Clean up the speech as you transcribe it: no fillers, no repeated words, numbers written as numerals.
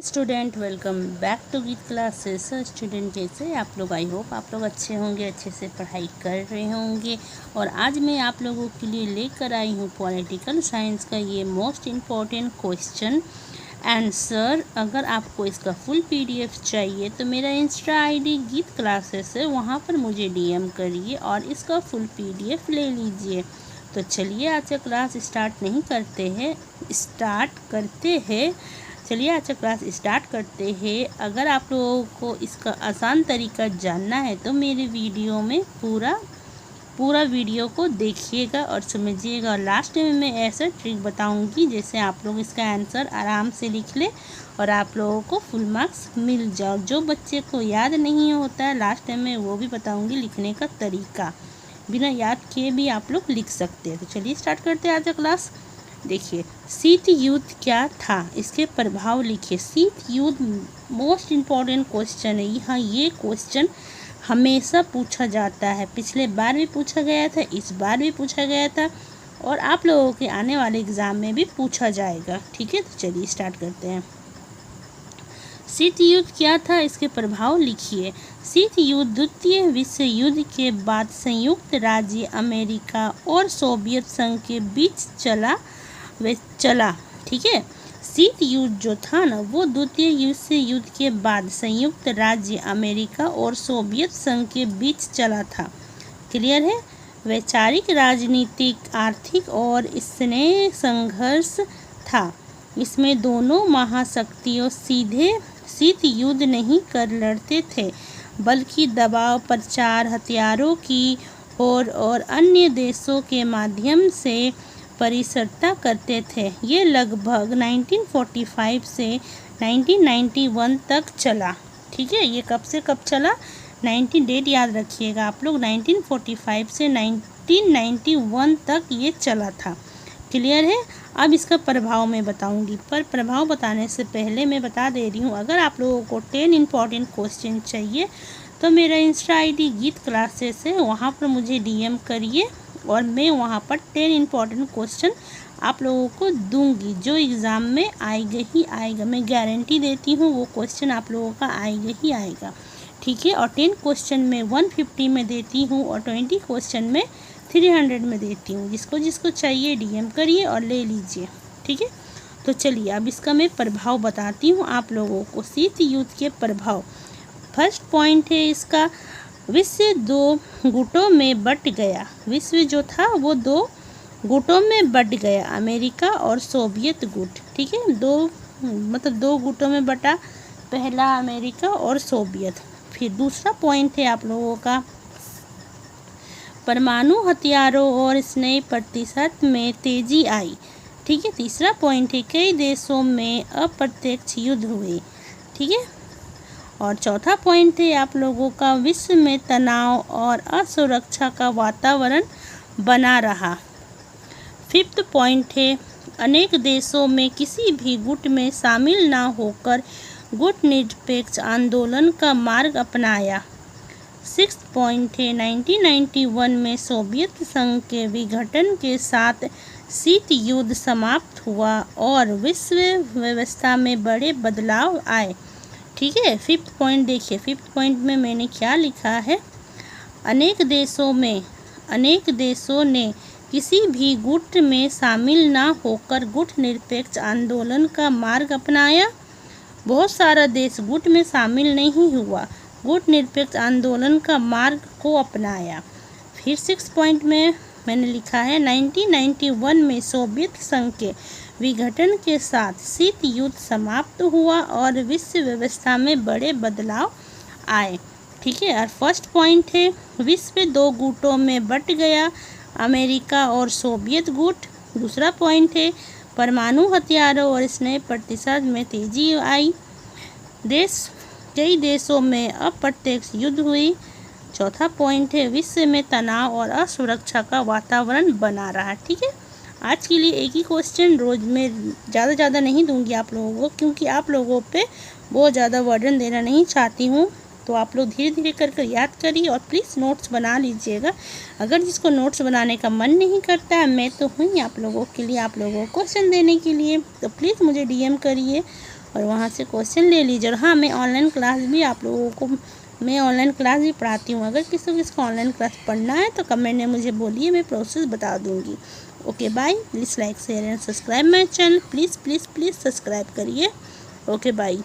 Student welcome back to गीत classes. Student कैसे आप लोग, आई होप आप लोग अच्छे होंगे, अच्छे से पढ़ाई कर रहे होंगे। और आज मैं आप लोगों के लिए लेकर आई हूँ पॉलिटिकल साइंस का ये मोस्ट इम्पॉर्टेंट क्वेश्चन आंसर। अगर आपको इसका फुल पीडीएफ चाहिए तो मेरा इंस्टा आईडी गीत क्लासेस है, वहाँ पर मुझे डीएम करिए और इसका फुल पीडीएफ ले लीजिए। तो चलिए आज का क्लास चलिए आज का क्लास स्टार्ट करते हैं। अगर आप लोगों को इसका आसान तरीका जानना है तो मेरे वीडियो में पूरा वीडियो को देखिएगा और समझिएगा। लास्ट में मैं ऐसा ट्रिक बताऊंगी जैसे आप लोग इसका आंसर आराम से लिख ले और आप लोगों को फुल मार्क्स मिल जाओ। जो बच्चे को याद नहीं होता है लास्ट टाइम में वो भी बताऊंगी लिखने का तरीका, बिना याद किए भी आप लोग लिख सकते हैं। तो चलिए स्टार्ट करते हैं आज का क्लास। देखिए, शीत युद्ध क्या था, इसके प्रभाव लिखिए। शीत युद्ध मोस्ट इम्पॉर्टेंट क्वेश्चन है। यहाँ ये क्वेश्चन हमेशा पूछा जाता है, पिछले बार भी पूछा गया था, इस बार भी पूछा गया था और आप लोगों के आने वाले एग्ज़ाम में भी पूछा जाएगा। ठीक है, तो चलिए स्टार्ट करते हैं। शीत युद्ध क्या था, इसके प्रभाव लिखिए। शीत युद्ध द्वितीय विश्व युद्ध के बाद संयुक्त राज्य अमेरिका और सोवियत संघ के बीच चला। ठीक है, शीत युद्ध जो था ना वो द्वितीय विश्व युद्ध के बाद संयुक्त राज्य अमेरिका और सोवियत संघ के बीच चला था। क्लियर है। वैचारिक, राजनीतिक, आर्थिक और स्नेह संघर्ष था। इसमें दोनों महाशक्तियों सीधे शीत युद्ध नहीं कर लड़ते थे, बल्कि दबाव, प्रचार, हथियारों की और अन्य देशों के माध्यम से परिसरता करते थे। ये लगभग 1945 से 1991 तक चला। ठीक है, ये कब से कब चला, 19 डेट याद रखिएगा आप लोग, 1945 से 1991 तक ये चला था। क्लियर है। अब इसका प्रभाव मैं बताऊंगी, पर प्रभाव बताने से पहले मैं बता दे रही हूँ, अगर आप लोगों को 10 इम्पॉर्टेंट क्वेश्चन चाहिए तो मेरा इंस्टा आईडी गीत क्लासेस है, वहाँ पर मुझे डीएम करिए और मैं वहाँ पर 10 इम्पॉर्टेंट क्वेश्चन आप लोगों को दूंगी जो एग्ज़ाम में आएगा ही आएगा। मैं गारंटी देती हूँ वो क्वेश्चन आप लोगों का आएगा ही आएगा। ठीक है, और 10 क्वेश्चन में 150 में देती हूँ और 20 क्वेश्चन में 300 में देती हूँ। जिसको चाहिए डीएम करिए और ले लीजिए। ठीक है, तो चलिए अब इसका मैं प्रभाव बताती हूँ आप लोगों को। शीत युद्ध के प्रभाव, फर्स्ट पॉइंट है इसका, विश्व 2 गुटों में बट गया। विश्व जो था वो 2 गुटों में बट गया, अमेरिका और सोवियत गुट। ठीक है, 2 गुटों में बटा, पहला अमेरिका और सोवियत। फिर दूसरा पॉइंट है आप लोगों का, परमाणु हथियारों और स्नेह प्रतिशत में तेजी आई। ठीक है, तीसरा पॉइंट है, कई देशों में अप्रत्यक्ष युद्ध हुए। ठीक है, और चौथा पॉइंट है आप लोगों का, विश्व में तनाव और असुरक्षा का वातावरण बना रहा। फिफ्थ पॉइंट है, अनेक देशों में किसी भी गुट में शामिल ना होकर गुट निरपेक्ष आंदोलन का मार्ग अपनाया। सिक्स्थ पॉइंट है, 1991 में सोवियत संघ के विघटन के साथ शीत युद्ध समाप्त हुआ और विश्व व्यवस्था में बड़े बदलाव आए। ठीक है, फिफ्थ पॉइंट देखिए, फिफ्थ पॉइंट में मैंने क्या लिखा है, अनेक देशों ने किसी भी गुट में शामिल ना होकर गुट निरपेक्ष आंदोलन का मार्ग अपनाया। बहुत सारा देश गुट में शामिल नहीं हुआ, गुट निरपेक्ष आंदोलन का मार्ग को अपनाया। फिर 6 पॉइंट में मैंने लिखा है, 1991 में सोवियत संघ के विघटन के साथ शीत युद्ध समाप्त हुआ और विश्व व्यवस्था में बड़े बदलाव आए। ठीक है, और फर्स्ट पॉइंट है, विश्व 2 गुटों में बट गया, अमेरिका और सोवियत गुट। दूसरा पॉइंट है, परमाणु हथियारों और स्नेह प्रतिशत में तेजी आई, कई देशों में अप्रत्यक्ष युद्ध हुई। चौथा पॉइंट है, विश्व में तनाव और असुरक्षा का वातावरण बना रहा। ठीक है, आज के लिए एक ही क्वेश्चन रोज़ में ज़्यादा नहीं दूंगी आप लोगों को, क्योंकि आप लोगों पे बहुत ज़्यादा वर्डन देना नहीं चाहती हूँ। तो आप लोग धीरे धीरे कर याद करिए और प्लीज़ नोट्स बना लीजिएगा। अगर जिसको नोट्स बनाने का मन नहीं करता है, मैं तो हूँ आप लोगों के लिए, आप लोगों को क्वेश्चन देने के लिए। तो प्लीज़ मुझे डीएम करिए और वहाँ से क्वेश्चन ले लीजिए। और हाँ, मैं ऑनलाइन क्लास भी आप लोगों को पढ़ाती हूँ। अगर किसी को ऑनलाइन क्लास पढ़ना है तो कमेंट में मुझे बोलिए, मैं प्रोसेस बता दूँगी। Okay bye. Please like share and subscribe my channel. Please please please subscribe करिए। Okay bye.